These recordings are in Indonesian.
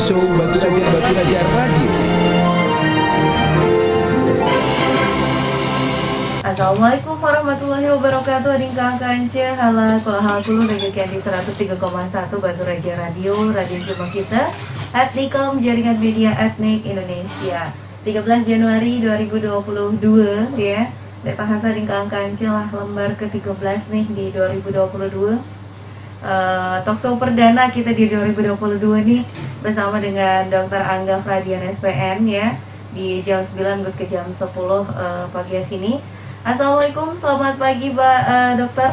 Talkshow Batu Raja Radio. Assalamualaikum warahmatullahi wabarakatuh. Ading kanca hala kula hal kulu dengekeun di 103,1 Batu Raja Radio, radio cuma kita Etnikom Jaringan Media Etnik Indonesia. 13 Januari 2022 ya. Dek bahasa ading kanca lah lembar ke-13 nih di 2022. Talkshow perdana kita di 2022 nih bersama dengan Dr. Angga Fradian SPN ya di jam 9 ke jam 10 pagi ini. Assalamualaikum, selamat pagi dokter.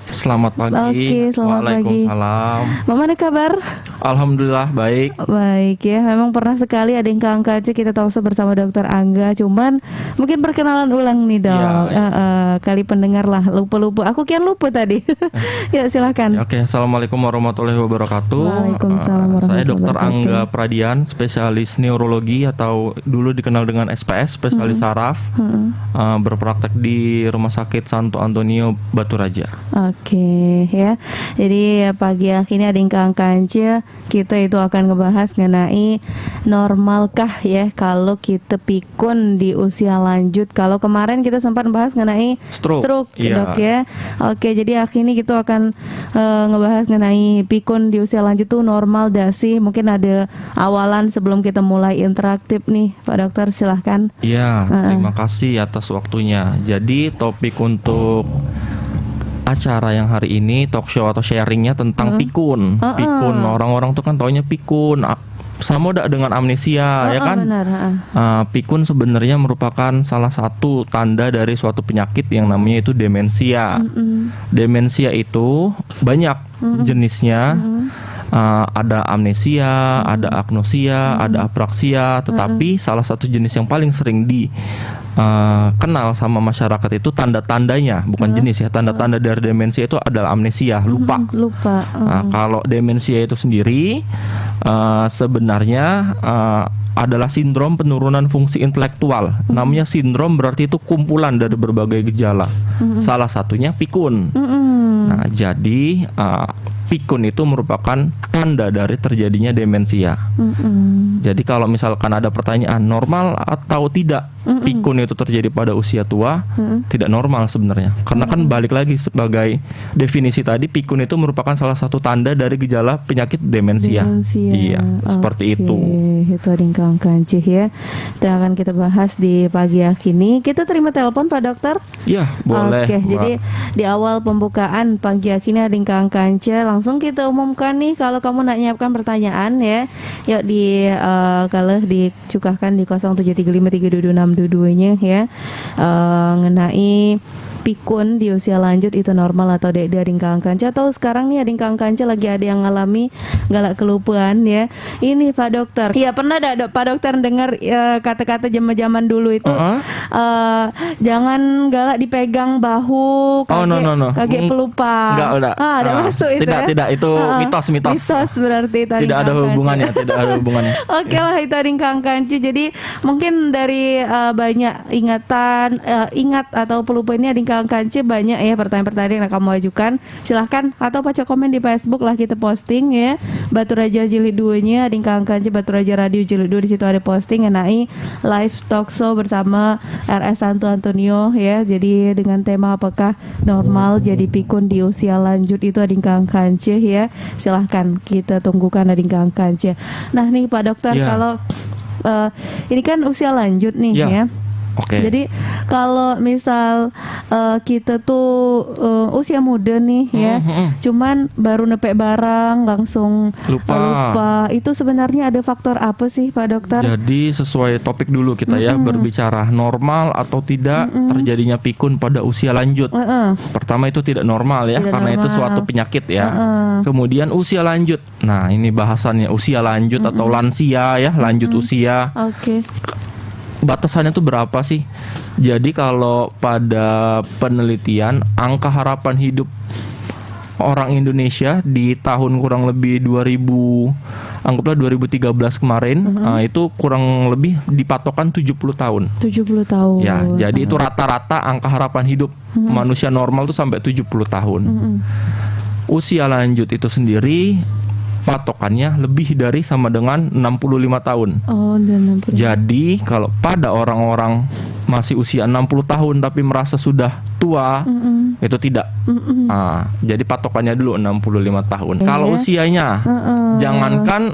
Selamat pagi. Oke, selamat Waalaikumsalam. pagi. Mana kabar? Alhamdulillah baik. Baik ya, memang pernah sekali ada yang keangkat kita tahu bersama Dokter Angga. Cuman mungkin perkenalan ulang nih dok. Ya. Kali pendengar lah lupa. Aku kian lupa tadi. Ya silakan. Oke, assalamualaikum warahmatullahi wabarakatuh. Waalaikumsalam Saya warahmatullahi Dr. wabarakatuh. Angga Pradian, spesialis neurologi atau dulu dikenal dengan SPS, spesialis saraf. Berpraktek di Rumah Sakit Santo Antonio Batu Raja. Oke ya. Jadi pagi ini ada yang keangkat kita itu akan ngebahas mengenai normalkah ya kalau kita pikun di usia lanjut. Kalau kemarin kita sempat bahas mengenai stroke Iya. dok ya. Oke, jadi ini kita akan ngebahas mengenai pikun di usia lanjut tuh normal dah sih. Mungkin ada awalan sebelum kita mulai interaktif nih Pak Dokter, silahkan. Iya, terima kasih atas waktunya. Jadi topik untuk acara yang hari ini talk show atau sharingnya tentang pikun. Pikun, orang-orang tuh kan taunya pikun sama udah dengan amnesia ya kan. Benar, Pikun sebenarnya merupakan salah satu tanda dari suatu penyakit yang namanya itu demensia. Demensia itu banyak jenisnya. Ada amnesia, ada agnosia, ada apraksia. Tetapi salah satu jenis yang paling sering kenal sama masyarakat itu tanda-tandanya, bukan jenis ya. Tanda-tanda dari demensia itu adalah amnesia, lupa. Nah, kalau demensia itu sendiri sebenarnya adalah sindrom penurunan fungsi intelektual. Namanya sindrom berarti itu kumpulan dari berbagai gejala. Salah satunya pikun. Nah, jadi pikun itu merupakan tanda dari terjadinya demensia. Jadi kalau misalkan ada pertanyaan normal atau tidak pikun itu terjadi pada usia tua, tidak normal sebenarnya. Karena kan balik lagi sebagai definisi tadi, pikun itu merupakan salah satu tanda dari gejala penyakit demensia. Iya, seperti itu. Itu ringkang kancih ya. Itu akan kita bahas di pagi ini. Kita terima telepon Pak Dokter. Iya, boleh. Oke, Mbak. jadi di awal pembukaan pagi ini ringkang kancih langsung kita umumkan nih kalau kamu nak nyiapkan pertanyaan ya. Yuk kalau dicukahkan di 0735322622-nya ya. Ngenai pikun di usia lanjut itu normal atau dari ringkang kanca, atau sekarang nih ringkang kanca lagi ada yang ngalami galak kelupaan ya. Ini Pak Dokter. Iya, pernah ada Pak Dokter dengar kata-kata zaman dulu itu jangan galak dipegang bahu kaget pelupa. Enggak, udah. Ada masuk itu ya? Tidak, itu mitos. Mitos berarti tadi. Tidak ada hubungannya, tidak ada hubungannya. Oke lah, itu ringkang kancu. Jadi mungkin dari banyak ingatan ingat atau pelupa ini ringkang kancu banyak ya pertanyaan-pertanyaan yang kamu ajukan. Silahkan atau baca komen di Facebook lah, kita posting ya. Batu Raja Jilid 2-nya ringkang kancu Batu Raja Radio Jilid 2, di situ ada posting mengenai live talk show bersama RS Santo Antonio ya. Jadi dengan tema apakah normal jadi pikun di usia lanjut itu ringkang kancu ya. Silahkan kita tunggukan ringkang kancu. Nah nih Pak Dokter, kalau ini kan usia lanjut nih ya. Oke. Jadi kalau misal kita tuh usia muda nih ya, cuman baru nepek barang langsung lupa. Itu sebenarnya ada faktor apa sih Pak Dokter? Jadi sesuai topik dulu kita ya, berbicara normal atau tidak terjadinya pikun pada usia lanjut. Pertama itu tidak normal ya, karena itu suatu penyakit ya. Kemudian usia lanjut. Nah, ini bahasannya usia lanjut atau lansia ya, lanjut usia. Oke. Batasannya tuh berapa sih? Jadi kalau pada penelitian angka harapan hidup orang Indonesia di tahun kurang lebih 2013 kemarin, itu kurang lebih dipatokan 70 tahun. 70 tahun. Ya, jadi itu rata-rata angka harapan hidup manusia normal tuh sampai 70 tahun. Usia lanjut itu sendiri patokannya lebih dari sama dengan 65 tahun. Oh, dan 60. Jadi kalau pada orang-orang masih usia 60 tahun tapi merasa sudah tua, itu tidak. Jadi patokannya dulu 65 tahun. Iya. Kalau usianya jangankan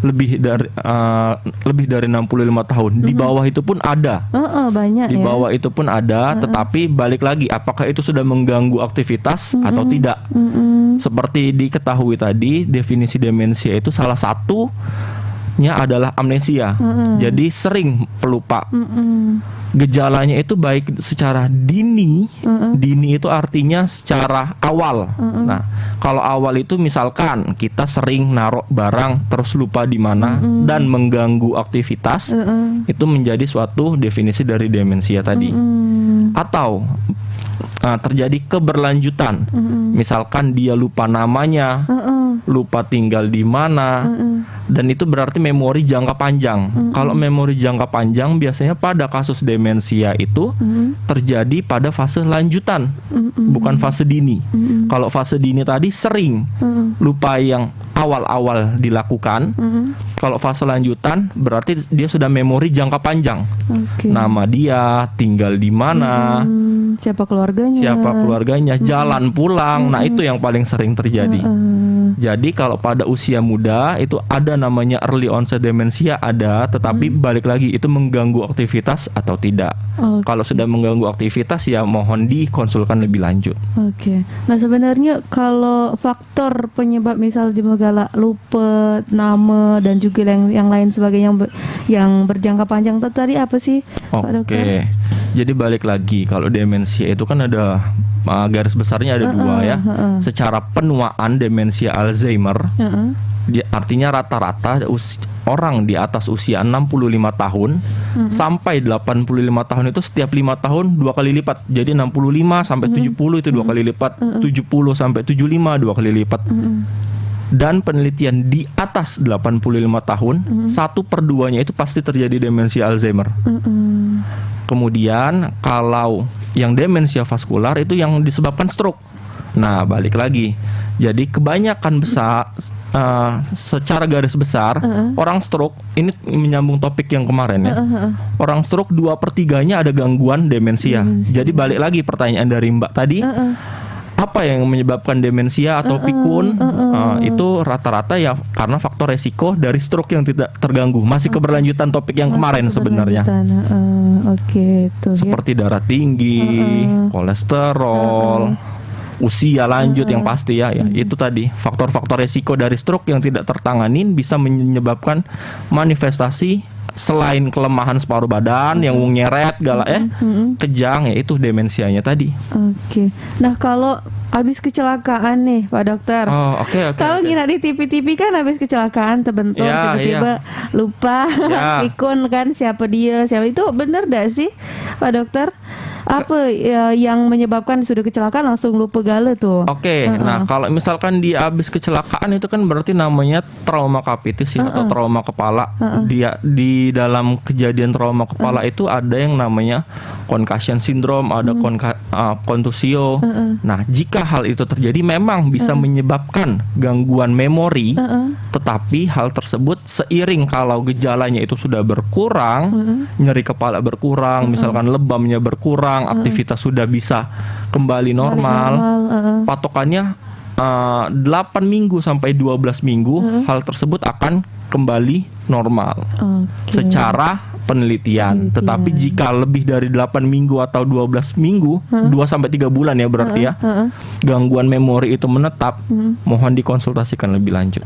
lebih dari 65 tahun, di bawah itu pun ada. Banyak Di ya. bawah itu pun ada, tetapi balik lagi apakah itu sudah mengganggu aktivitas atau tidak. Seperti diketahui tadi, definisi demensia itu salah satunya adalah amnesia. Jadi sering pelupa. Gejalanya itu baik secara dini. Dini itu artinya secara awal. Nah, kalau awal itu misalkan kita sering naruh barang terus lupa di mana dan mengganggu aktivitas, itu menjadi suatu definisi dari demensia tadi. Atau terjadi keberlanjutan. Misalkan dia lupa namanya, lupa tinggal di mana, dan itu berarti memori jangka panjang. Kalau memori jangka panjang biasanya pada kasus demensia itu terjadi pada fase lanjutan, bukan fase dini. Kalau fase dini tadi sering lupa yang awal-awal dilakukan. Kalau fase lanjutan berarti dia sudah memori jangka panjang. Nama dia, tinggal di mana, siapa keluarganya, jalan pulang. Nah, itu yang paling sering terjadi. Jadi kalau pada usia muda itu ada namanya early onset demensia ada, tetapi balik lagi itu mengganggu aktivitas atau tidak. Kalau sudah mengganggu aktivitas ya mohon dikonsulkan lebih lanjut. Nah, sebenarnya kalau faktor penyebab misal di Megala lupa nama dan juga yang lain sebagainya yang berjangka panjang itu tadi apa sih, Pak Dokter? Jadi balik lagi kalau demensia itu kan ada garis besarnya ada dua ya. Secara penuaan demensia Alzheimer, artinya rata-rata orang di atas usia 65 tahun sampai 85 tahun itu setiap 5 tahun 2 kali lipat. Jadi 65 sampai 70 itu 2 kali lipat, 70 sampai 75 2 kali lipat. Dan penelitian di atas 85 tahun 1/2-nya itu pasti terjadi demensia Alzheimer. Kemudian kalau yang demensia vaskular itu yang disebabkan stroke. Nah, balik lagi. Jadi kebanyakan besar secara garis besar orang stroke ini menyambung topik yang kemarin ya. Orang stroke 2/3-nya ada gangguan demensia. Jadi balik lagi pertanyaan dari Mbak tadi. Apa yang menyebabkan demensia atau pikun? Itu rata-rata ya karena faktor resiko dari stroke yang tidak terganggu. Masih keberlanjutan topik yang kemarin sebenarnya. Seperti darah tinggi, kolesterol, usia lanjut yang pasti ya. Itu tadi faktor-faktor resiko dari stroke yang tidak tertanganin bisa menyebabkan manifestasi selain kelemahan separuh badan yang nyeret kejang, ya itu demensianya tadi. Nah, kalau habis kecelakaan nih Pak Dokter, kalau nginap di TV-TV kan habis kecelakaan terbentur tiba-tiba lupa pikun kan siapa itu benar dah sih Pak Dokter? Apa yang menyebabkan sudah kecelakaan langsung lupa gala tuh? Nah kalau misalkan dia habis kecelakaan itu kan berarti namanya trauma kapitis ya, atau trauma kepala. Dia di dalam kejadian trauma kepala itu ada yang namanya concussion syndrome, ada kontusio. Nah jika hal itu terjadi memang bisa menyebabkan gangguan memori, tetapi hal tersebut seiring kalau gejalanya itu sudah berkurang, nyeri kepala berkurang, misalkan lebamnya berkurang, aktivitas sudah bisa kembali normal. Patokannya 8 minggu sampai 12 minggu hal tersebut akan kembali normal secara penelitian. Tetapi jika lebih dari 8 minggu atau 12 minggu, 2 sampai 3 bulan ya berarti ya, gangguan memori itu menetap, mohon dikonsultasikan lebih lanjut.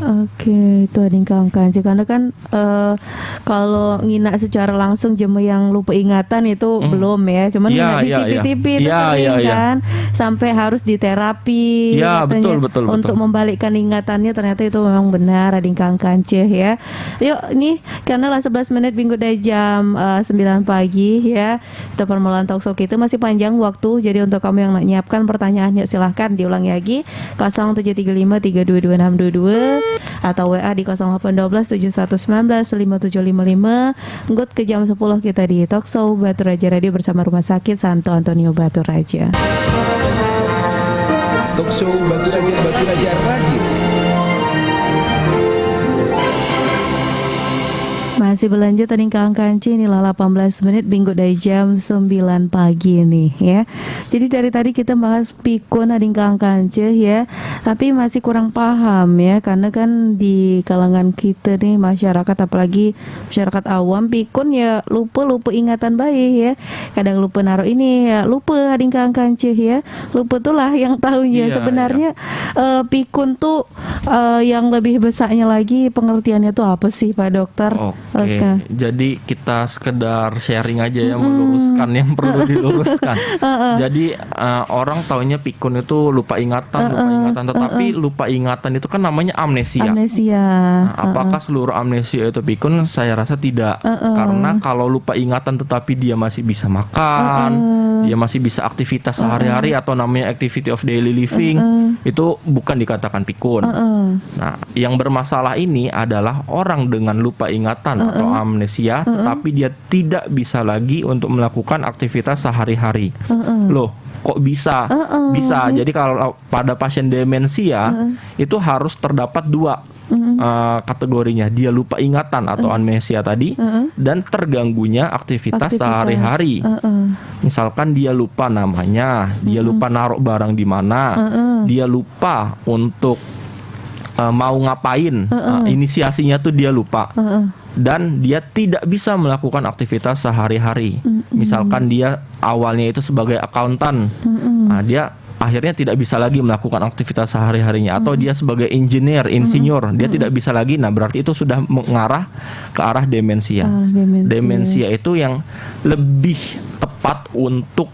Itu ada kawan-kawan. Karena kan kalau nginak secara langsung jemu yang lupa ingatan itu belum ya, cuman nginak di TV-TV itu sering kan sampai harus diterapi betul. untuk membalikkan ingatannya. Ternyata itu memang benar ada kawan-kawan ya. Yuk nih karena lah 11 menit minggu dari jam 9 pagi ya. Kita permulaan talkshow kita masih panjang waktu. Jadi untuk kamu yang nak nyiapkan pertanyaannya silahkan diulangi lagi 0735322622 atau WA di 081271195755. Nggut ke jam 10 kita di talkshow Batu Raja Radio bersama Rumah Sakit Santo Antonio Batu Raja. Talkshow Batu Raja Radio. Masih berlanjut tadi Kang Kanci, inilah 18 menit minggu dari jam 9 pagi nih ya. Jadi dari tadi kita bahas pikun tadi Kang Kanci ya, tapi masih kurang paham ya, karena kan di kalangan kita nih masyarakat, apalagi masyarakat awam, pikun ya lupa ingatan baik ya. Kadang lupa naruh ini ya, lupa tadi Kang Kanci ya. Lupa itulah yang tahunya sebenarnya pikun tuh yang lebih besarnya lagi pengertiannya tuh apa sih Pak Dokter? Oke. Jadi kita sekedar sharing aja ya, meluruskan yang perlu diluruskan. Jadi orang taunya pikun itu lupa ingatan, tetapi lupa ingatan itu kan namanya amnesia. Nah, apakah seluruh amnesia itu pikun? Saya rasa tidak. Karena kalau lupa ingatan tetapi dia masih bisa makan, dia masih bisa aktivitas sehari-hari atau namanya activity of daily living, itu bukan dikatakan pikun. Nah, yang bermasalah ini adalah orang dengan lupa ingatan atau amnesia, tetapi dia tidak bisa lagi untuk melakukan aktivitas sehari-hari. Loh, kok bisa? Bisa. Jadi kalau pada pasien demensia itu harus terdapat dua kategorinya. Dia lupa ingatan atau amnesia tadi, dan terganggunya aktivitas sehari-hari. Misalkan dia lupa namanya, dia lupa naruh barang di mana, dia lupa untuk mau ngapain, inisiasinya tuh dia lupa, dan dia tidak bisa melakukan aktivitas sehari-hari. Misalkan dia awalnya itu sebagai akuntan, dia akhirnya tidak bisa lagi melakukan aktivitas sehari-harinya, atau dia sebagai insinyur, dia tidak bisa lagi. Nah, berarti itu sudah mengarah ke arah demensia. Demensia itu yang lebih tepat untuk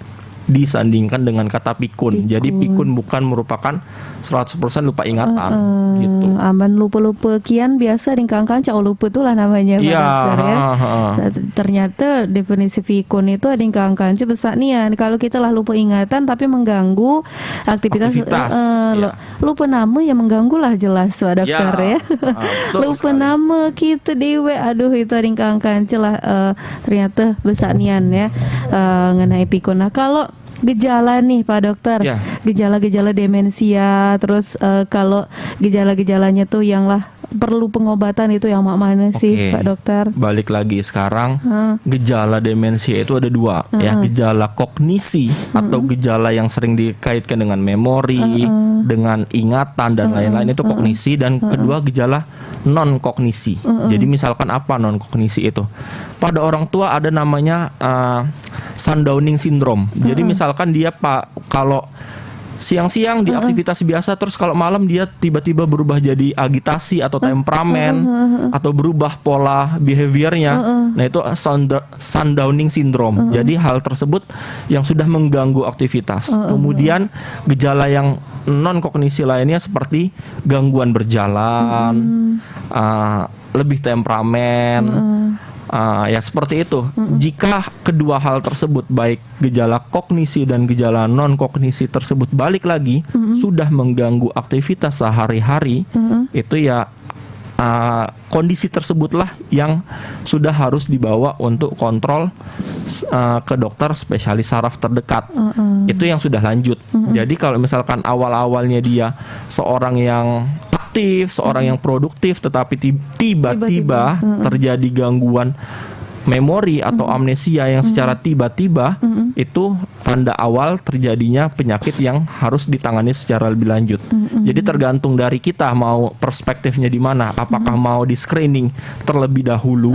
disandingkan dengan kata pikun. Jadi pikun bukan merupakan 100% lupa ingatan gitu. Aman lupa-lupa kian biasa ringkangkan cak lupa itulah namanya Pak Dokter ya. Ternyata definisi pikun itu ringkangkan besar nian. Kalau kita lah lupa ingatan tapi mengganggu aktivitas lupa nama yang mengganggu lah jelas Pak Dokter ya. Lupa sekali. Nama kita dewe, aduh itu ringkangkan lah ternyata besar nian ya mengenai pikun. Nah, kalau gejala nih Pak Dokter, gejala-gejala demensia, terus kalau gejala-gejalanya tuh yang lah perlu pengobatan itu yang mana sih Pak Dokter? Balik lagi sekarang, gejala demensia itu ada dua, ya, gejala kognisi atau gejala yang sering dikaitkan dengan memori, dengan ingatan dan lain-lain, itu kognisi, dan kedua gejala non kognisi. Jadi misalkan apa non kognisi itu? Pada orang tua ada namanya sundowning syndrome. Jadi misalkan dia kalau siang-siang di aktivitas biasa, terus kalau malam dia tiba-tiba berubah jadi agitasi atau temperamen, atau berubah pola behaviornya. Nah, itu sundowning syndrome. Jadi hal tersebut yang sudah mengganggu aktivitas. Kemudian gejala yang non kognisi lainnya seperti gangguan berjalan, lebih temperamen, ya seperti itu. Jika kedua hal tersebut, baik gejala kognisi dan gejala non kognisi tersebut balik lagi, sudah mengganggu aktivitas sehari-hari, itu ya kondisi tersebutlah yang sudah harus dibawa untuk kontrol ke dokter spesialis saraf terdekat. Itu yang sudah lanjut. Jadi kalau misalkan awal-awalnya dia seorang yang aktif, seorang yang produktif, tetapi tiba-tiba terjadi gangguan memori atau amnesia yang secara tiba-tiba, itu tanda awal terjadinya penyakit yang harus ditangani secara lebih lanjut. Jadi tergantung dari kita mau perspektifnya di mana, apakah mau di screening terlebih dahulu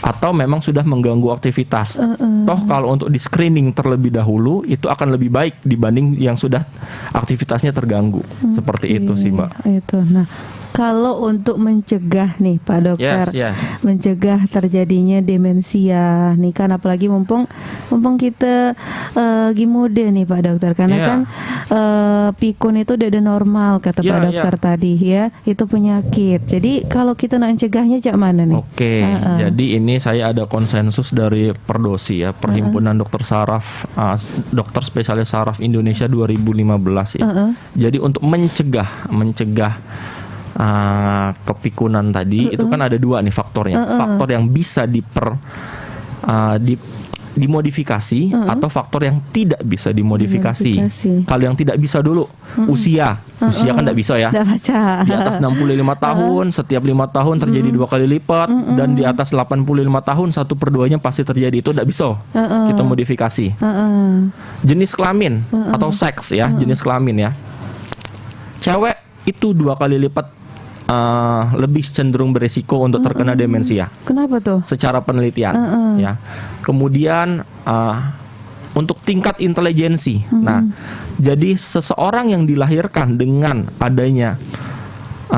atau memang sudah mengganggu aktivitas. Toh kalau untuk di screening terlebih dahulu itu akan lebih baik dibanding yang sudah aktivitasnya terganggu. Seperti itu sih, Mbak. Itu. Nah, kalau untuk mencegah nih Pak Dokter, mencegah terjadinya demensia nih kan, apalagi mumpung kita muda nih Pak Dokter, karena kan pikun itu udah normal kata Pak Dokter tadi ya, itu penyakit. Jadi kalau kita nak mencegahnya cak mana nih? Jadi ini saya ada konsensus dari Perdosi ya, Perhimpunan Dokter Saraf, Dokter Spesialis Saraf Indonesia 2015 ya. Jadi untuk mencegah kepikunan tadi itu kan ada dua nih faktornya. Faktor yang bisa dimodifikasi atau faktor yang tidak bisa dimodifikasi. Dimodifikasi. Kalau yang tidak bisa dulu, usia kan tidak bisa ya. Nggak baca. Di atas 65 tahun, setiap 5 tahun terjadi 2 kali lipat, dan di atas 85 tahun 1/2-nya pasti terjadi. Itu tidak bisa kita modifikasi. Jenis kelamin atau seks ya, jenis kelamin ya. Cewek itu 2 kali lipat lebih cenderung beresiko untuk terkena demensia. Kenapa tuh? Secara penelitian ya. Kemudian untuk tingkat intelijensi. Nah, jadi seseorang yang dilahirkan dengan adanya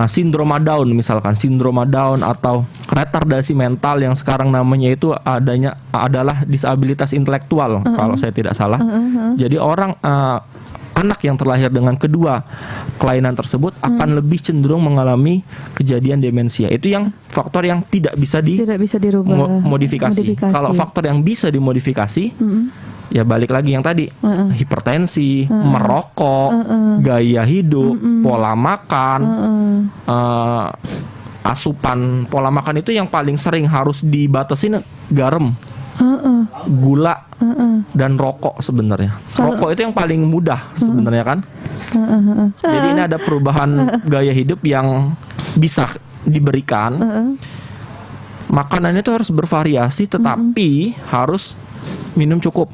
sindroma Down, misalkan sindroma Down atau retardasi mental yang sekarang namanya itu adalah disabilitas intelektual kalau saya tidak salah. Jadi anak yang terlahir dengan kedua kelainan tersebut akan lebih cenderung mengalami kejadian demensia. Itu yang faktor yang tidak bisa dirubah, modifikasi. Kalau faktor yang bisa dimodifikasi, ya balik lagi yang tadi, hipertensi, merokok, gaya hidup, pola makan, asupan pola makan itu yang paling sering harus dibatasin garam, gula, dan rokok sebenarnya. Rokok itu yang paling mudah sebenarnya kan. Jadi ini ada perubahan gaya hidup yang bisa diberikan. Makanannya itu harus bervariasi, tetapi harus minum cukup,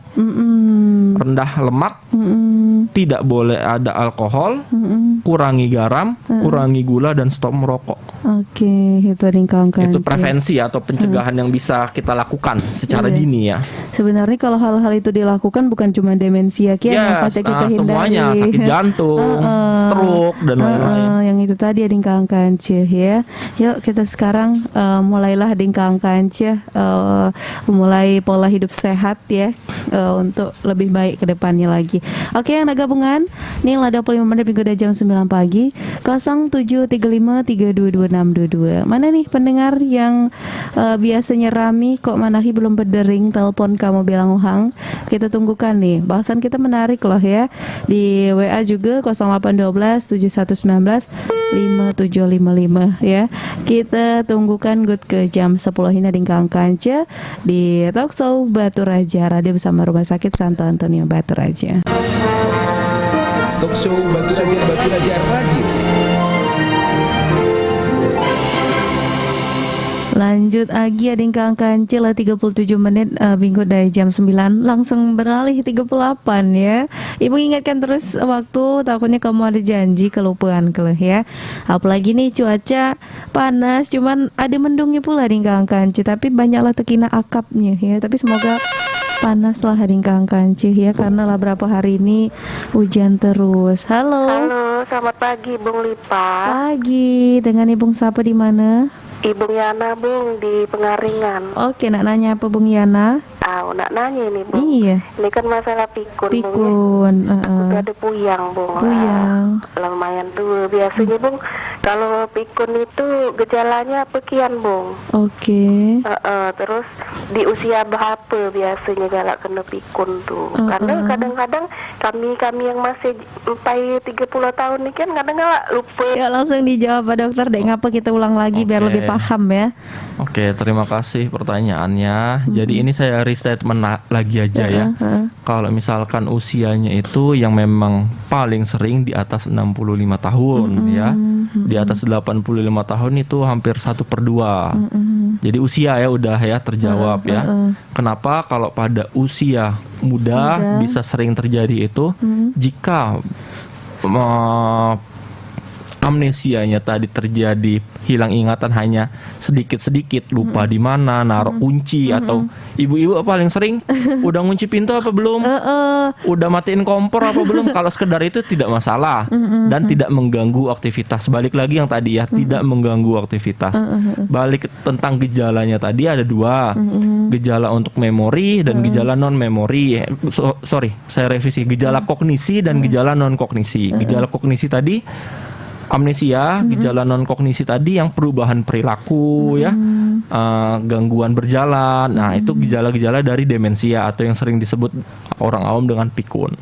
rendah lemak, tidak boleh ada alkohol, kurangi garam, kurangi gula, dan stop merokok. Oke, itu kawan-kawan. Itu prevensi atau pencegahan yang bisa kita lakukan secara dini ya. Sebenarnya kalau hal-hal itu dilakukan bukan cuma demensia yang patut kita hindari. Semuanya, sakit jantung, stroke, dan lain-lain. Yang itu tadi ading kawan-kawan ya. Yuk kita sekarang mulailah ading kawan-kawan mulai pola hidup sehat ya, untuk lebih baik ke depannya lagi. Oke, yang ada gabungan nih 25 menit minggu udah jam 9 pagi 0735322622. Mana nih pendengar yang biasanya rami kok manahi belum berdering telepon kamu bilang Uhang. Kita tunggukan nih. Bahasan kita menarik loh ya. Di WA juga 0812 7119 5755 ya. Kita tunggukan good ke jam 10 ini di Kang Kanca di Talkshow Batu Raja Radio bersama Rumah Sakit Santo Antonio Batu Raja. Talkshow Batu Raja Radio. Lanjut lagi ading Kang Kancil 37 menit minggu dari jam 9 langsung beralih 38 ya. Ibu ingatkan terus waktu, takutnya kamu ada janji kelupaan ya. Apalagi nih cuaca panas, cuman ada mendungnya pula ading Kang Kancil, tapi banyaklah tekina akapnya ya. Tapi semoga panas lah ading Kang Kancil ya, karena lah berapa hari ini hujan terus. Halo, selamat pagi Bung Lipa. Pagi, dengan Ibu siapa di mana? Ibu Yana Bung di Pengaringan. Oke, nak nanya apa Bung Yana? Nak nanya ini Bung. Iya. Ini kan masalah pikun. Pikun. Aku ada puyang Bung. Puyang. Lumayan tua. Biasanya Bung, kalau pikun itu gejalanya pekian Bung. Oke. Terus di usia berapa biasanya galak kena pikun tuh? Karena kadang-kadang kami yang masih sampai 30 tahun nih kan kadang galak lupa. Ya langsung dijawab Pak Dokter deh, ngapa kita ulang lagi biar lebih paham ya. Oke, terima kasih pertanyaannya. Jadi ini saya restatement lagi aja ya. Kalau misalkan usianya itu yang memang paling sering di atas 65 tahun ya. Di atas 85 tahun itu hampir 1/2. Jadi usia ya udah ya terjawab ya. Kenapa kalau pada usia muda bisa sering terjadi itu jika amnesianya tadi terjadi, hilang ingatan hanya sedikit-sedikit, lupa di mana naruh kunci, atau ibu-ibu paling sering udah ngunci pintu apa belum, udah matiin kompor apa belum. Kalau sekedar itu tidak masalah dan tidak mengganggu aktivitas. Balik lagi yang tadi ya, tidak mengganggu aktivitas. Balik tentang gejalanya tadi ada dua, gejala untuk memori dan gejala non memori. Sorry, saya revisi, gejala kognisi dan gejala non kognisi. Gejala kognisi tadi amnesia, gejala non kognisi tadi yang perubahan perilaku ya, gangguan berjalan. Nah, itu gejala-gejala dari demensia atau yang sering disebut orang awam dengan pikun.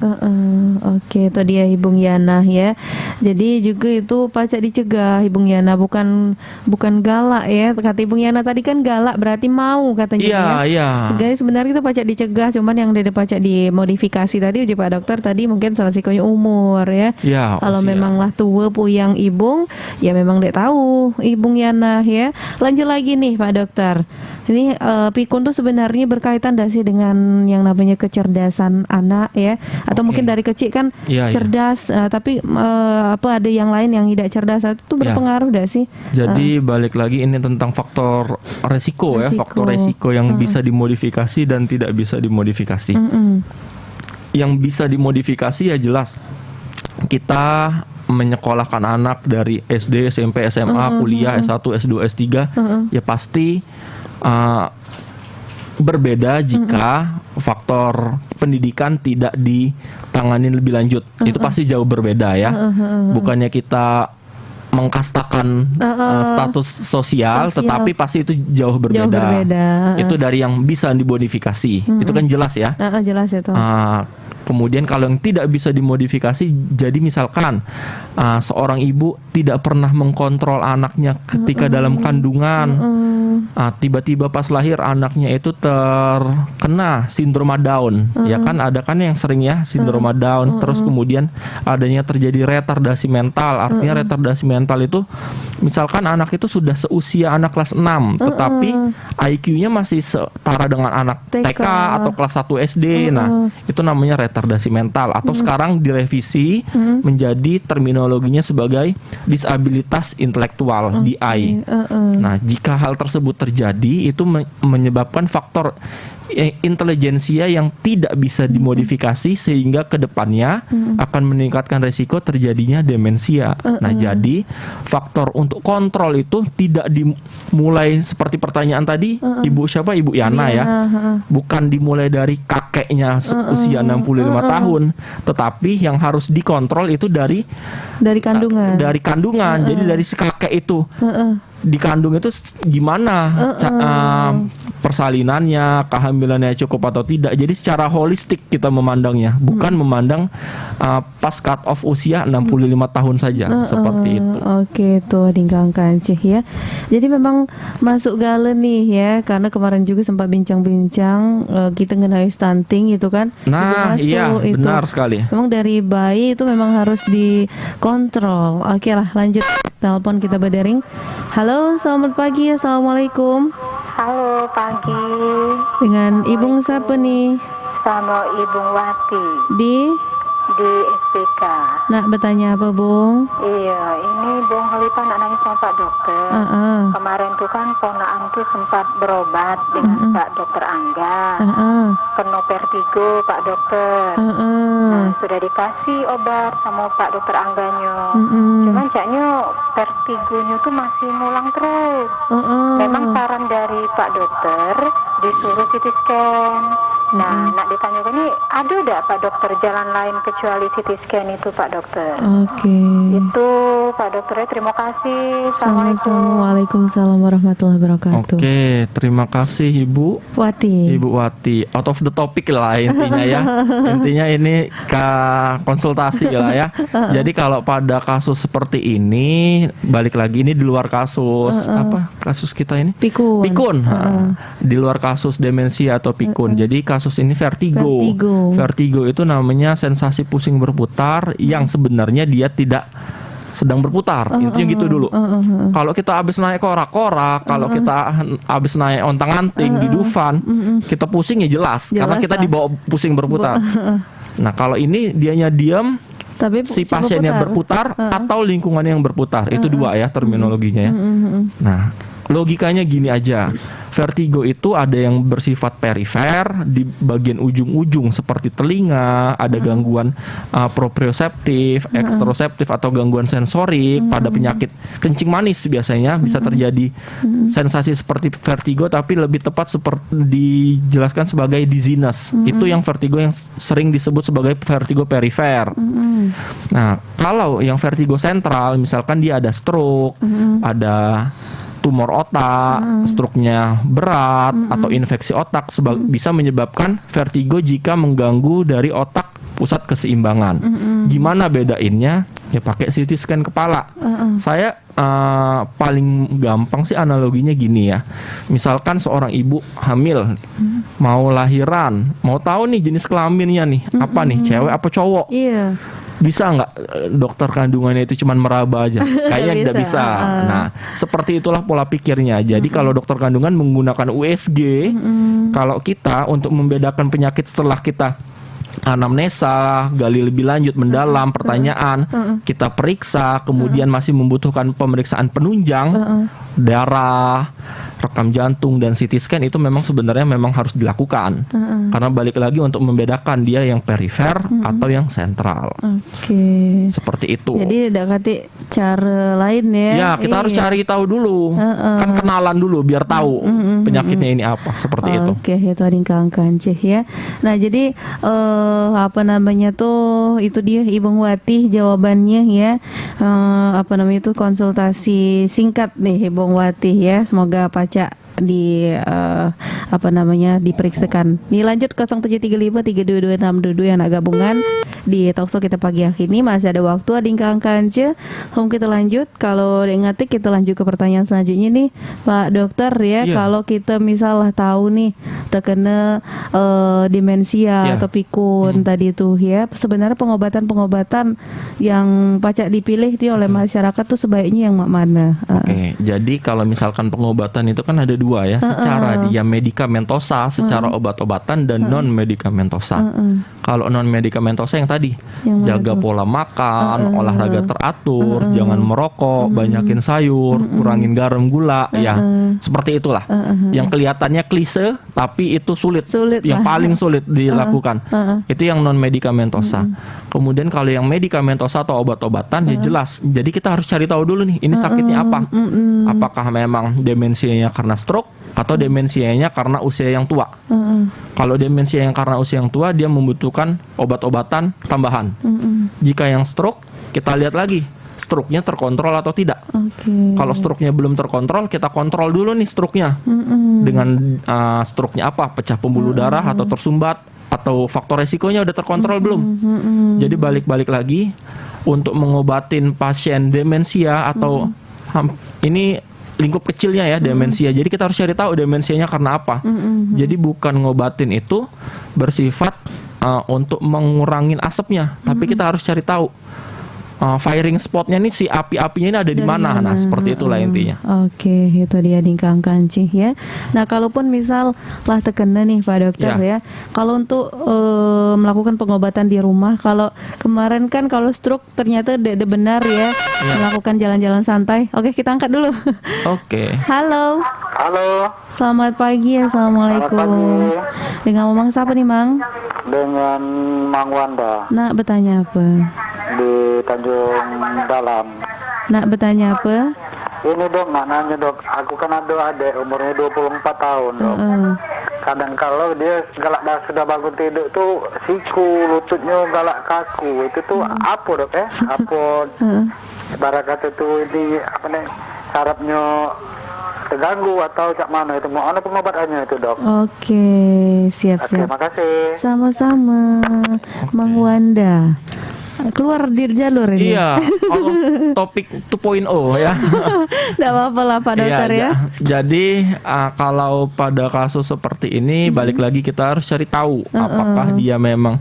Oke, itu dia Ibu Yana ya. Jadi juga itu pacak dicegah Ibu Yana, bukan galak ya. Kata Ibu Yana tadi kan galak berarti mau katanya Iya, ya. iya. Guys, sebenarnya itu pacak dicegah, cuman yang dari pacak dimodifikasi tadi uji Pak Dokter tadi mungkin salah sikunya umur ya. Ya, Kalau usia. memang lah tua puyang ibung, ya memang dek tahu Ibung Yana ya. Lanjut lagi nih Pak Dokter. Ini pikun tuh sebenarnya berkaitan gak sih dengan yang namanya kecerdasan anak ya? Atau Oke. mungkin dari kecil kan Iya, cerdas, tapi apa ada yang lain yang tidak cerdas itu berpengaruh gak sih? Jadi balik lagi ini tentang faktor resiko ya, Resiko. faktor resiko yang bisa dimodifikasi dan tidak bisa dimodifikasi. Yang bisa dimodifikasi ya jelas kita menyekolahkan anak dari SD, SMP, SMA, kuliah, S1, S2, S3 ya pasti berbeda jika faktor pendidikan tidak ditangani lebih lanjut. Itu pasti jauh berbeda ya. Bukannya kita mengkastakan status sosial, tetapi pasti itu jauh berbeda. Itu dari yang bisa dimodifikasi. Itu kan jelas ya. Jelas itu. Kemudian kalau yang tidak bisa dimodifikasi, jadi misalkan seorang ibu tidak pernah mengkontrol anaknya ketika dalam kandungan, tiba-tiba pas lahir anaknya itu terkena sindroma Down, ya kan ada kan yang sering ya sindroma Down, terus kemudian adanya terjadi retardasi mental, artinya retardasi mental itu misalkan anak itu sudah seusia anak kelas 6, tetapi IQ-nya masih setara dengan anak TK atau kelas 1 SD, nah itu namanya retardasi mental atau sekarang direvisi menjadi terminologinya sebagai disabilitas intelektual DI. Nah, jika hal tersebut terjadi itu menyebabkan faktor intelijensia yang tidak bisa dimodifikasi sehingga kedepannya akan meningkatkan resiko terjadinya demensia. Nah, jadi faktor untuk kontrol itu tidak dimulai seperti pertanyaan tadi Ibu siapa? Ibu Yana ya. Bukan dimulai dari kakeknya usia 65 tahun, tetapi yang harus dikontrol itu dari kandungan. Dari kandungan. Jadi dari si kakek itu. Di kandung itu gimana persalinannya, kehamilannya cukup atau tidak. Jadi secara holistik kita memandangnya, bukan memandang pas cut off usia 65 tahun saja seperti itu. Oke, tuh tinggalkan Cih ya. Jadi memang masuk gale nih ya, karena kemarin juga sempat bincang-bincang kita ngenai stunting itu kan. Nah, iya itu. benar sekali. Memang dari bayi itu memang harus dikontrol. Oke lah, lanjut telepon kita berdering. Halo, selamat pagi. Assalamualaikum. Halo, pagi. Dengan Ibu siapa nih? Sama Ibu Wati Di SPK. nak bertanya apa, Bung? Iya, ini Bung Halipa nak nanya sama Pak Dokter. Kemarin tuh kan ponaan tuh sempat berobat dengan Pak Dokter Angga. Kena vertigo Pak Dokter. Nah, sudah dikasih obat sama Pak Dokter Angganya. Cuman caknya vertigonya tuh masih ngulang terus. Memang saran dari Pak Dokter disuruh CT scan. Nah, nak ditanya ini ada enggak Pak Dokter jalan lain kecuali CT scan itu Pak Dokter? Oke. Itu Pak Dokternya terima kasih. Assalamualaikum. Assalamualaikum. Waalaikumsalam warahmatullahi wabarakatuh. Oke, terima kasih Ibu Wati. Wati. Out of the topic lah intinya ya. Intinya ini konsultasi lah ya. Jadi kalau pada kasus seperti ini, balik lagi ini di luar kasus apa? Kasus kita ini? Pikun. Di luar kasus demensia atau pikun. Jadi kasus ini vertigo. Vertigo itu namanya sensasi pusing berputar yang sebenarnya dia tidak sedang berputar. Intinya gitu dulu. Kalau kita habis naik korak-korak, kalau kita habis naik ontang-anting di Dufan, kita pusing ya jelas karena kita dibawa pusing berputar. Nah, kalau ini dianya diam, tapi si pasiennya berputar atau lingkungannya yang berputar. Itu dua ya terminologinya ya. Nah, logikanya gini aja. Vertigo itu ada yang bersifat perifer di bagian ujung-ujung seperti telinga, ada gangguan proprioseptif, ekstroseptif atau gangguan sensorik. Pada penyakit kencing manis biasanya bisa terjadi sensasi seperti vertigo, tapi lebih tepat seperti dijelaskan sebagai dizziness. Itu yang vertigo yang sering disebut sebagai vertigo perifer. Nah, kalau yang vertigo sentral misalkan dia ada stroke, ada tumor otak, struknya berat atau infeksi otak bisa menyebabkan vertigo jika mengganggu dari otak pusat keseimbangan. Gimana bedainnya? Ya pakai CT scan kepala. Saya paling gampang sih analoginya gini ya. Misalkan seorang ibu hamil mau lahiran, mau tahu nih jenis kelaminnya nih, apa nih, cewek apa cowok? Iya. Bisa nggak dokter kandungannya itu cuman meraba aja? Kayaknya tidak bisa. Nah, seperti itulah pola pikirnya. Jadi kalau dokter kandungan menggunakan USG, kalau kita untuk membedakan penyakit setelah kita anamnesa, gali lebih lanjut, mendalam, pertanyaan, kita periksa, kemudian masih membutuhkan pemeriksaan penunjang, darah, rekam jantung dan CT scan itu memang sebenarnya memang harus dilakukan. Karena balik lagi untuk membedakan dia yang perifer atau yang sentral. Oke. Seperti itu. Jadi ada kata cara lain ya. Ya, kita harus cari tahu dulu. Kan kenalan dulu biar tahu penyakitnya ini apa, seperti itu. Oke, itu ada yang kanceh ya. Nah, jadi apa namanya tuh, itu dia Ibu Wati jawabannya ya. Apa namanya itu, konsultasi singkat nih Ibu Wati ya. Semoga Paca apa namanya diperiksakan. Nih lanjut 0735322622 yang gabungan di talkshow kita pagi hari ini. Masih ada waktu, ada yang kance. Home kita lanjut. Kalau ngetik kita lanjut ke pertanyaan selanjutnya nih Pak Dokter ya. Kalau kita misalnya tahu nih terkena demensia atau pikun tadi itu ya, sebenarnya pengobatan yang pacak dipilih nih oleh masyarakat tuh sebaiknya yang mana? Oke, jadi kalau misalkan pengobatan itu kan ada dua ya, secara dia medikamentosa, secara obat-obatan dan non medikamentosa. Kalau non medikamentosa yang tadi, jaga pola makan, olahraga teratur, jangan merokok, banyakin sayur, kurangin garam, gula, ya seperti itulah. Yang kelihatannya klise tapi itu sulit yang paling sulit dilakukan. Itu yang non medikamentosa. Kemudian kalau yang medikamentosa atau obat-obatan ya jelas. Jadi kita harus cari tahu dulu nih, ini sakitnya apa? Apakah memang demensianya karena stroke atau demensianya karena usia yang tua? Kalau demensia yang karena usia yang tua, dia membutuhkan obat-obatan tambahan. Jika yang stroke, kita lihat lagi stroke-nya terkontrol atau tidak. Kalau stroke-nya belum terkontrol, kita kontrol dulu nih stroke-nya. Dengan stroke-nya apa? Pecah pembuluh darah atau tersumbat, atau faktor resikonya udah terkontrol belum? Jadi balik-balik lagi untuk mengobatin pasien demensia atau ini lingkup kecilnya ya, demensia. Jadi kita harus cari tahu demensianya karena apa. Jadi bukan ngobatin itu bersifat untuk mengurangin asapnya, tapi kita harus cari tahu firing spotnya nih, si api-apinya ini ada di mana. Nah, seperti itulah intinya. Oke, itu dia dingkang kancing ya. Nah, kalaupun misal lah terkena nih Pak Dokter ya. Kalau untuk melakukan pengobatan di rumah, kalau kemarin kan kalau stroke ternyata benar ya, melakukan jalan-jalan santai. Oke, kita angkat dulu. Oke. Halo. Halo. Selamat pagi. Assalamualaikum. Selamat pagi. Dengan Mang siapa nih, Mang? Dengan Mang Wanda Nak bertanya apa? di Tanjung Dalam. Nak bertanya apa? Ini dok, nak nanya dok, aku kan ada adik umurnya 24 tahun dok. Kadang kalau dia galak sudah bangun tidur tuh siku, lututnya galak kaku. Itu tuh apa dok ya? Apa ibarat kata tuh ini apa nih, sarafnya terganggu atau cak mana itu, mau ada pengobatannya itu dok? Oke, siap. Terima kasih. Sama-sama, Mang Wanda. Keluar di jalur ini. Iya, topik 2.0 ya. Tidak apa-apa lah Pak Dokter ya. Jadi kalau pada kasus seperti ini, balik lagi kita harus cari tahu apakah dia memang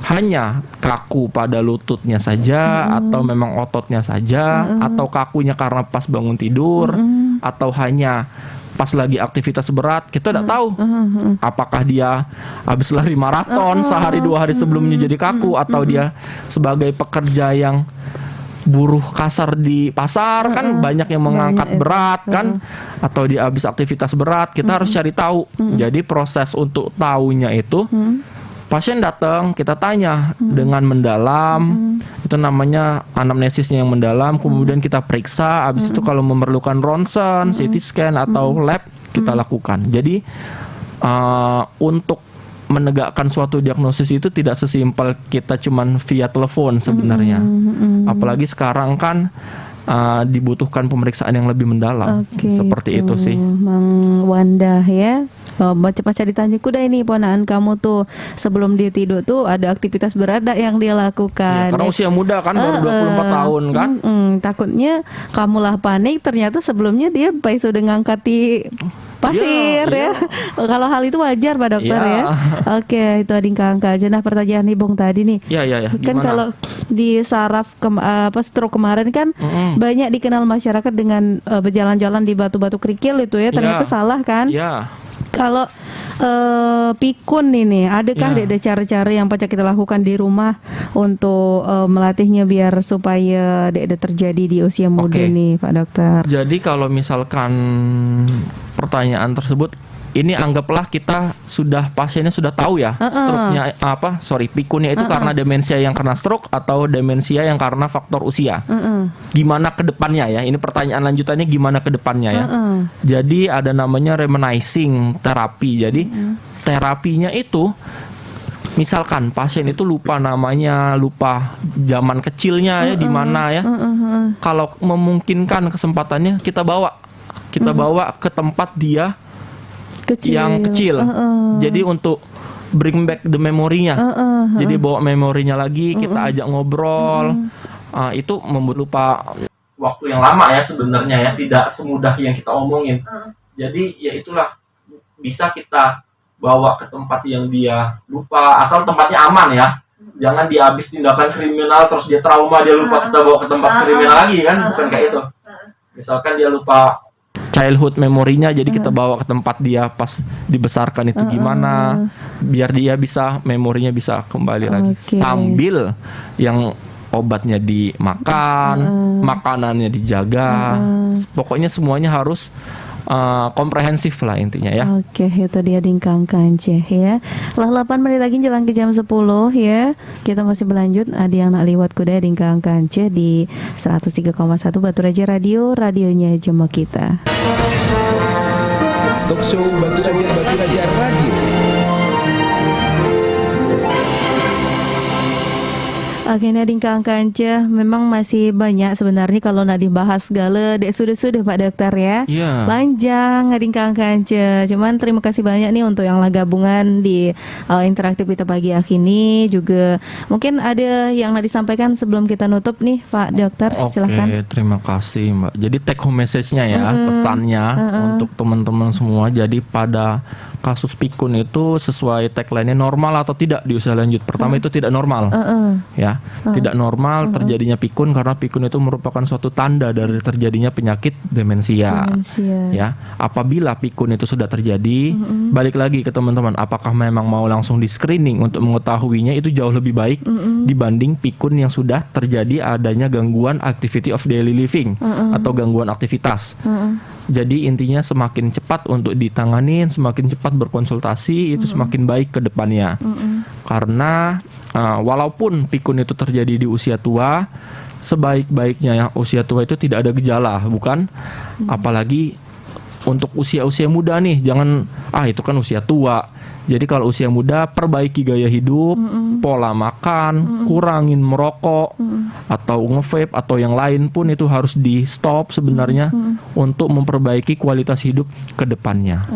hanya kaku pada lututnya saja, atau memang ototnya saja, atau kakunya karena pas bangun tidur, atau hanya pas lagi aktivitas berat. Kita tidak tahu apakah dia habis lari maraton sehari 2 hari sebelumnya jadi kaku, atau dia sebagai pekerja yang buruh kasar di pasar, kan banyak yang mengangkat berat kan, atau dia habis aktivitas berat. Kita harus cari tahu. Jadi proses untuk tahunya itu, pasien datang, kita tanya dengan mendalam, itu namanya anamnesisnya yang mendalam, kemudian kita periksa, habis itu kalau memerlukan ronsen, CT scan atau lab, kita lakukan. Jadi untuk menegakkan suatu diagnosis itu tidak sesimpel kita cuman via telepon sebenarnya. Apalagi sekarang kan dibutuhkan pemeriksaan yang lebih mendalam. Seperti itu sih. Mang Wanda ya. Baca ditanya kuda ini ponaan kamu tuh sebelum dia tidur tuh ada aktivitas berat yang dia lakukan. Karena usia muda kan baru 24 tahun kan. Takutnya kamulah panik, ternyata sebelumnya dia sudah ngangkati pasir ya. Kalau hal itu wajar Pak Dokter ya. Oke, itu adingka-angka aja. Nah, pertanyaan Ibung tadi nih. Iya. Kan kalau di saraf stroke kemarin kan banyak dikenal masyarakat dengan berjalan-jalan di batu-batu kerikil itu ya. Ternyata salah kan? Iya. Kalau pikun ini, adakah ada cara-cara yang Pak kita lakukan di rumah untuk melatihnya biar supaya tidak terjadi di usia muda nih Pak Dokter? Jadi kalau misalkan pertanyaan tersebut, ini anggaplah kita pasiennya sudah tahu ya stroke-nya pikunnya itu karena demensia yang karena stroke atau demensia yang karena faktor usia. Gimana ke depannya ya? Ini pertanyaan lanjutannya gimana ke depannya ya? Jadi ada namanya reminiscing terapi. Jadi terapinya itu misalkan pasien itu lupa namanya, lupa zaman kecilnya ya di mana ya. Kalau memungkinkan kesempatannya kita bawa ke tempat dia yang kecil. Jadi untuk bring back the memory-nya. Jadi bawa memorinya lagi, kita ajak ngobrol. Itu lupa waktu yang lama ya sebenarnya ya, tidak semudah yang kita omongin. Jadi ya itulah, bisa kita bawa ke tempat yang dia lupa, asal tempatnya aman ya. Jangan dia habis tindakan kriminal terus dia trauma, dia lupa, kita bawa ke tempat kriminal lagi kan, bukan kayak itu. Misalkan dia lupa childhood memorinya, jadi kita bawa ke tempat dia pas dibesarkan itu gimana, biar dia bisa memorinya bisa kembali lagi. Sambil yang obatnya dimakan, makanannya dijaga, pokoknya semuanya harus komprehensif lah intinya ya. Itu dia dingkang kanceh ya. Lah 8 menit lagi jalan ke jam 10 ya. Kita masih berlanjut ada yang nak liwat kuda dingkang kanceh di 103,1 Batu Raja Radio, radionya jemaah kita. Talkshow Batu Raja Radio. Ini adingkang kanceh memang masih banyak sebenarnya kalau nak dibahas segala dek sudah Pak Dokter ya. Panjang adingkang kanceh. Cuman terima kasih banyak nih untuk yang gabungan di interaktif kita pagi ini, juga mungkin ada yang nak disampaikan sebelum kita nutup nih Pak Dokter. Silahkan. Terima kasih Mbak. Jadi take home message-nya ya, pesannya untuk teman-teman semua. Jadi pada kasus pikun itu sesuai tagline-nya, normal atau tidak di usia lanjut. Pertama itu tidak normal. Ya, tidak normal terjadinya pikun karena pikun itu merupakan suatu tanda dari terjadinya penyakit demensia. Ya, apabila pikun itu sudah terjadi, balik lagi ke teman-teman, apakah memang mau langsung di screening untuk mengetahuinya, itu jauh lebih baik dibanding pikun yang sudah terjadi adanya gangguan activity of daily living atau gangguan aktivitas. Jadi intinya semakin cepat untuk ditanganin, semakin cepat berkonsultasi, itu semakin baik ke depannya. Karena walaupun pikun itu terjadi di usia tua, sebaik-baiknya ya usia tua itu tidak ada gejala, bukan? Apalagi untuk usia-usia muda nih, jangan itu kan usia tua. Jadi kalau usia muda, perbaiki gaya hidup, pola makan, kurangin merokok atau nge-vape atau yang lain pun itu harus di stop sebenarnya untuk memperbaiki kualitas hidup ke depannya.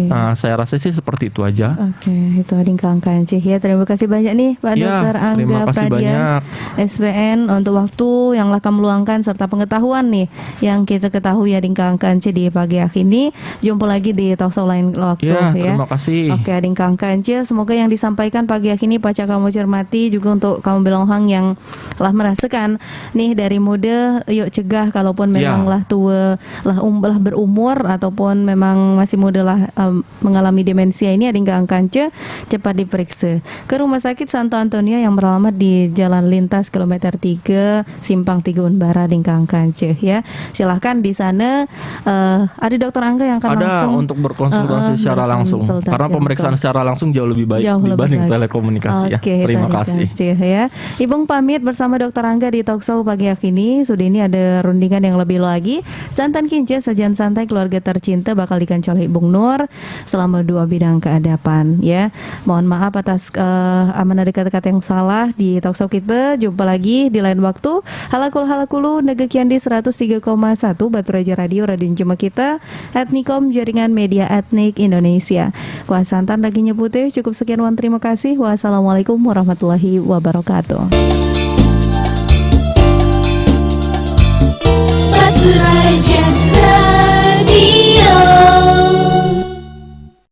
Nah, saya rasa sih seperti itu aja. Itu adingkang kanceh ya. Terima kasih banyak nih Pak Dokter Angga Pradian SPN untuk waktu yang kamu luangkan serta pengetahuan nih yang kita ketahui adingkang kanceh di pagi hari ini. Jumpa lagi di talkshow lain waktu ya. Terima kasih. Kang Kancil, semoga yang disampaikan pagi hari ini Paca kamu cermati, juga untuk kamu Belonghang yang telah merasakan nih dari muda, yuk cegah kalaupun memang lah tua, lah berumur ataupun memang masih muda lah mengalami demensia ini, ada Kang Kancil cepat diperiksa ke Rumah Sakit Santo Antonio yang beralamat di Jalan Lintas kilometer 3 Simpang 3 Unbara di Kang Kancil ya. Silahkan di sana ada Dokter Angga yang akan ada langsung untuk berkonsultasi secara langsung karena pemeriksaan pembahasan secara langsung jauh lebih baik Jauh lebih dibanding baik. telekomunikasi ya. Oke, Terima Tari kasih. Kacih, ya. Ibung pamit bersama Dr. Angga di Talkshow pagi ini. Sudah ini ada rundingan yang lebih lagi. Santan Kince, sajian santai keluarga tercinta bakal dikancol Ibung Nur selama 2 bidang keadapan ya. Mohon maaf atas amanah kata-kata yang salah di Talkshow kita. Jumpa lagi di lain waktu. Halakulu Negekian di 103,1 Batu Raja Radio Jema kita Etnikom Jaringan Media Etnik Indonesia. Kuah santan dagingnya putih. Cukup sekian, wan terima kasih. Wassalamualaikum warahmatullahi wabarakatuh. Batu Raja Radio.